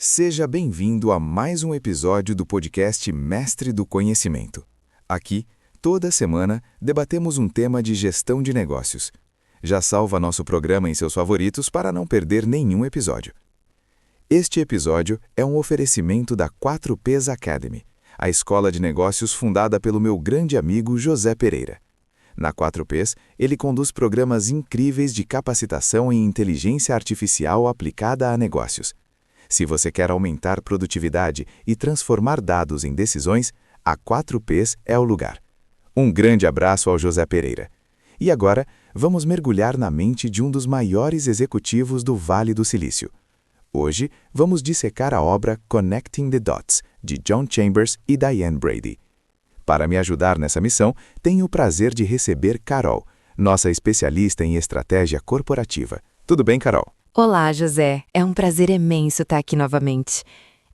Seja bem-vindo a mais um episódio do podcast Mestre do Conhecimento. Aqui, toda semana, debatemos um tema de gestão de negócios. Já salva nosso programa em seus favoritos para não perder nenhum episódio. Este episódio é um oferecimento da 4Ps Academy, a escola de negócios fundada pelo meu grande amigo José Pereira. Na 4Ps, ele conduz programas incríveis de capacitação em inteligência artificial aplicada a negócios. Se você quer aumentar produtividade e transformar dados em decisões, a 4Ps é o lugar. Um grande abraço ao José Pereira. E agora, vamos mergulhar na mente de um dos maiores executivos do Vale do Silício. Hoje, vamos dissecar a obra Connecting the Dots, de John Chambers e Diane Brady. Para me ajudar nessa missão, tenho o prazer de receber Carol, nossa especialista em estratégia corporativa. Tudo bem, Carol? Olá, José. É um prazer imenso estar aqui novamente.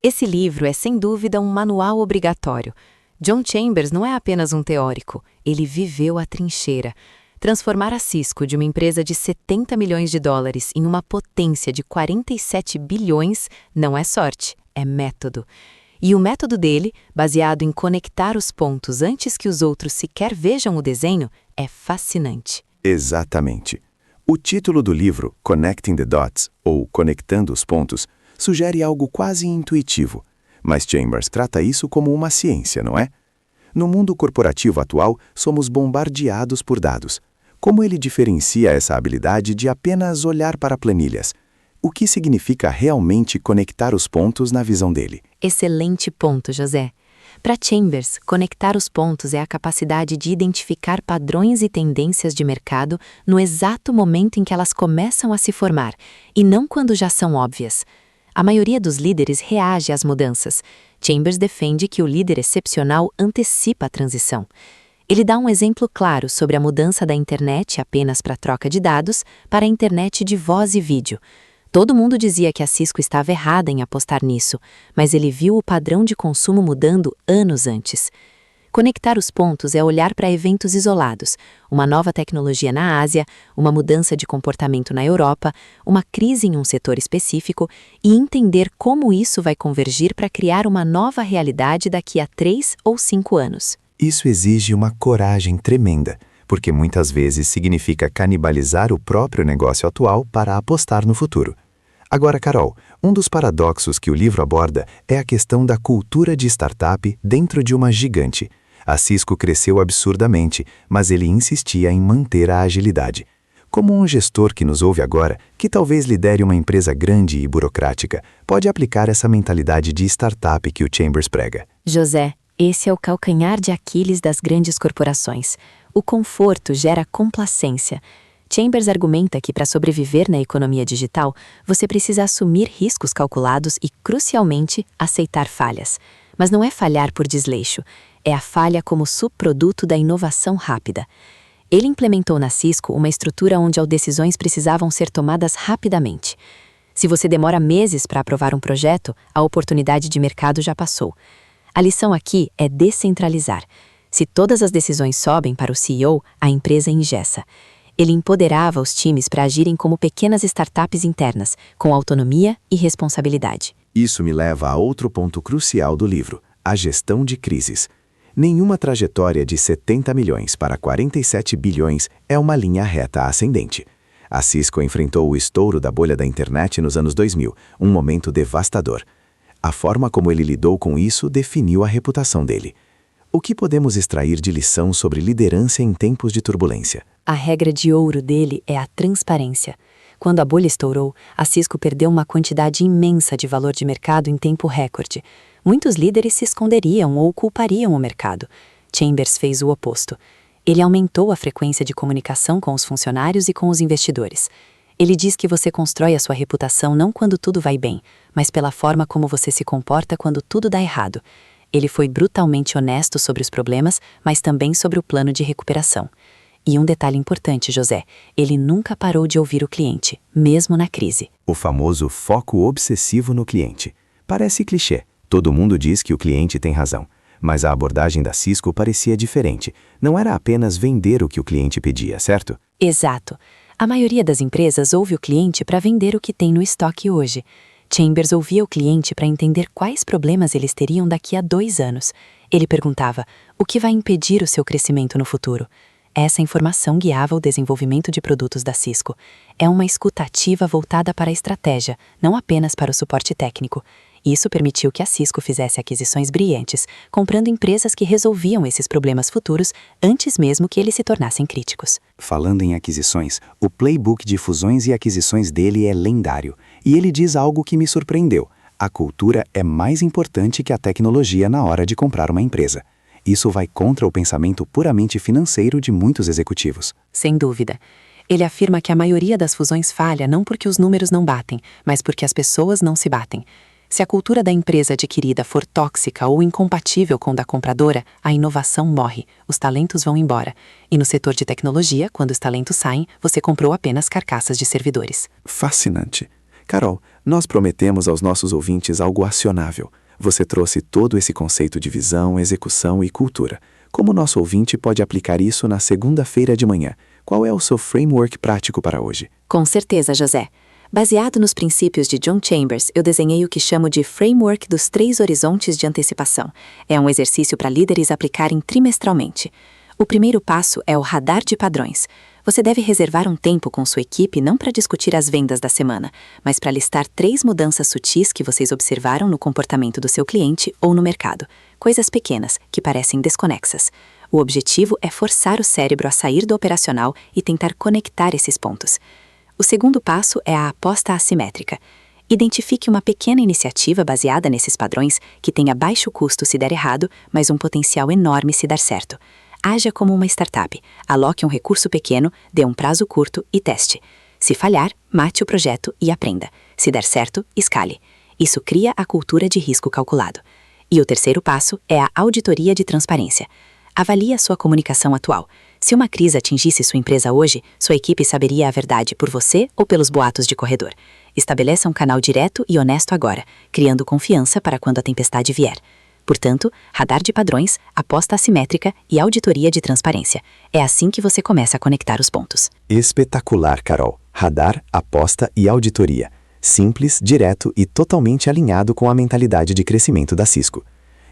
Esse livro é, sem dúvida, um manual obrigatório. John Chambers não é apenas um teórico, ele viveu a trincheira. Transformar a Cisco de uma empresa de 70 milhões de dólares em uma potência de 47 bilhões não é sorte, é método. E o método dele, baseado em conectar os pontos antes que os outros sequer vejam o desenho, é fascinante. Exatamente. O título do livro, Connecting the Dots, ou Conectando os Pontos, sugere algo quase intuitivo, mas Chambers trata isso como uma ciência, não é? No mundo corporativo atual, somos bombardeados por dados. Como ele diferencia essa habilidade de apenas olhar para planilhas? O que significa realmente conectar os pontos na visão dele? Excelente ponto, José. Para Chambers, conectar os pontos é a capacidade de identificar padrões e tendências de mercado no exato momento em que elas começam a se formar, e não quando já são óbvias. A maioria dos líderes reage às mudanças. Chambers defende que o líder excepcional antecipa a transição. Ele dá um exemplo claro sobre a mudança da internet apenas para troca de dados para a internet de voz e vídeo. Todo mundo dizia que a Cisco estava errada em apostar nisso, mas ele viu o padrão de consumo mudando anos antes. Conectar os pontos é olhar para eventos isolados, uma nova tecnologia na Ásia, uma mudança de comportamento na Europa, uma crise em um setor específico e entender como isso vai convergir para criar uma nova realidade daqui a 3 ou 5 anos. Isso exige uma coragem tremenda, porque muitas vezes significa canibalizar o próprio negócio atual para apostar no futuro. Agora, Carol, um dos paradoxos que o livro aborda é a questão da cultura de startup dentro de uma gigante. A Cisco cresceu absurdamente, mas ele insistia em manter a agilidade. Como um gestor que nos ouve agora, que talvez lidere uma empresa grande e burocrática, pode aplicar essa mentalidade de startup que o Chambers prega? José, esse é o calcanhar de Aquiles das grandes corporações. O conforto gera complacência. Chambers argumenta que para sobreviver na economia digital, você precisa assumir riscos calculados e, crucialmente, aceitar falhas. Mas não é falhar por desleixo, é a falha como subproduto da inovação rápida. Ele implementou na Cisco uma estrutura onde as decisões precisavam ser tomadas rapidamente. Se você demora meses para aprovar um projeto, a oportunidade de mercado já passou. A lição aqui é descentralizar. Se todas as decisões sobem para o CEO, a empresa engessa. Ele empoderava os times para agirem como pequenas startups internas, com autonomia e responsabilidade. Isso me leva a outro ponto crucial do livro, a gestão de crises. Nenhuma trajetória de 70 milhões para 47 bilhões é uma linha reta ascendente. A Cisco enfrentou o estouro da bolha da internet nos anos 2000, um momento devastador. A forma como ele lidou com isso definiu a reputação dele. O que podemos extrair de lição sobre liderança em tempos de turbulência? A regra de ouro dele é a transparência. Quando a bolha estourou, a Cisco perdeu uma quantidade imensa de valor de mercado em tempo recorde. Muitos líderes se esconderiam ou culpariam o mercado. Chambers fez o oposto. Ele aumentou a frequência de comunicação com os funcionários e com os investidores. Ele diz que você constrói a sua reputação não quando tudo vai bem, mas pela forma como você se comporta quando tudo dá errado. Ele foi brutalmente honesto sobre os problemas, mas também sobre o plano de recuperação. E um detalhe importante, José, ele nunca parou de ouvir o cliente, mesmo na crise. O famoso foco obsessivo no cliente. Parece clichê, todo mundo diz que o cliente tem razão. Mas a abordagem da Cisco parecia diferente. Não era apenas vender o que o cliente pedia, certo? Exato. A maioria das empresas ouve o cliente para vender o que tem no estoque hoje. Chambers ouvia o cliente para entender quais problemas eles teriam daqui a 2 anos. Ele perguntava: o que vai impedir o seu crescimento no futuro? Essa informação guiava o desenvolvimento de produtos da Cisco. É uma escuta ativa voltada para a estratégia, não apenas para o suporte técnico. Isso permitiu que a Cisco fizesse aquisições brilhantes, comprando empresas que resolviam esses problemas futuros antes mesmo que eles se tornassem críticos. Falando em aquisições, o playbook de fusões e aquisições dele é lendário. E ele diz algo que me surpreendeu: a cultura é mais importante que a tecnologia na hora de comprar uma empresa. Isso vai contra o pensamento puramente financeiro de muitos executivos. Sem dúvida. Ele afirma que a maioria das fusões falha não porque os números não batem, mas porque as pessoas não se batem. Se a cultura da empresa adquirida for tóxica ou incompatível com a da compradora, a inovação morre, os talentos vão embora. E no setor de tecnologia, quando os talentos saem, você comprou apenas carcaças de servidores. Fascinante. Carol, nós prometemos aos nossos ouvintes algo acionável. Você trouxe todo esse conceito de visão, execução e cultura. Como nosso ouvinte pode aplicar isso na segunda-feira de manhã? Qual é o seu framework prático para hoje? Com certeza, José. Baseado nos princípios de John Chambers, eu desenhei o que chamo de Framework dos 3 horizontes de antecipação. É um exercício para líderes aplicarem trimestralmente. O primeiro passo é o radar de padrões. Você deve reservar um tempo com sua equipe não para discutir as vendas da semana, mas para listar 3 mudanças sutis que vocês observaram no comportamento do seu cliente ou no mercado. Coisas pequenas, que parecem desconexas. O objetivo é forçar o cérebro a sair do operacional e tentar conectar esses pontos. O segundo passo é a aposta assimétrica. Identifique uma pequena iniciativa baseada nesses padrões que tenha baixo custo se der errado, mas um potencial enorme se dar certo. Haja como uma startup. Aloque um recurso pequeno, dê um prazo curto e teste. Se falhar, mate o projeto e aprenda. Se der certo, escale. Isso cria a cultura de risco calculado. E o terceiro passo é a auditoria de transparência. Avalie a sua comunicação atual. Se uma crise atingisse sua empresa hoje, sua equipe saberia a verdade por você ou pelos boatos de corredor. Estabeleça um canal direto e honesto agora, criando confiança para quando a tempestade vier. Portanto, radar de padrões, aposta assimétrica e auditoria de transparência. É assim que você começa a conectar os pontos. Espetacular, Carol. Radar, aposta e auditoria. Simples, direto e totalmente alinhado com a mentalidade de crescimento da Cisco.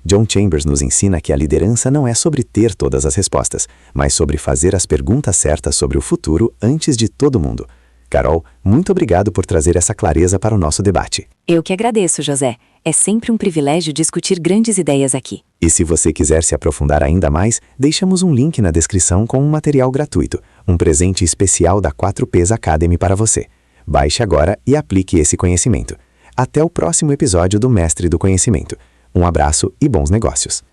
John Chambers nos ensina que a liderança não é sobre ter todas as respostas, mas sobre fazer as perguntas certas sobre o futuro antes de todo mundo. Carol, muito obrigado por trazer essa clareza para o nosso debate. Eu que agradeço, José. É sempre um privilégio discutir grandes ideias aqui. E se você quiser se aprofundar ainda mais, deixamos um link na descrição com um material gratuito, um presente especial da 4Ps Academy para você. Baixe agora e aplique esse conhecimento. Até o próximo episódio do Mestre do Conhecimento. Um abraço e bons negócios.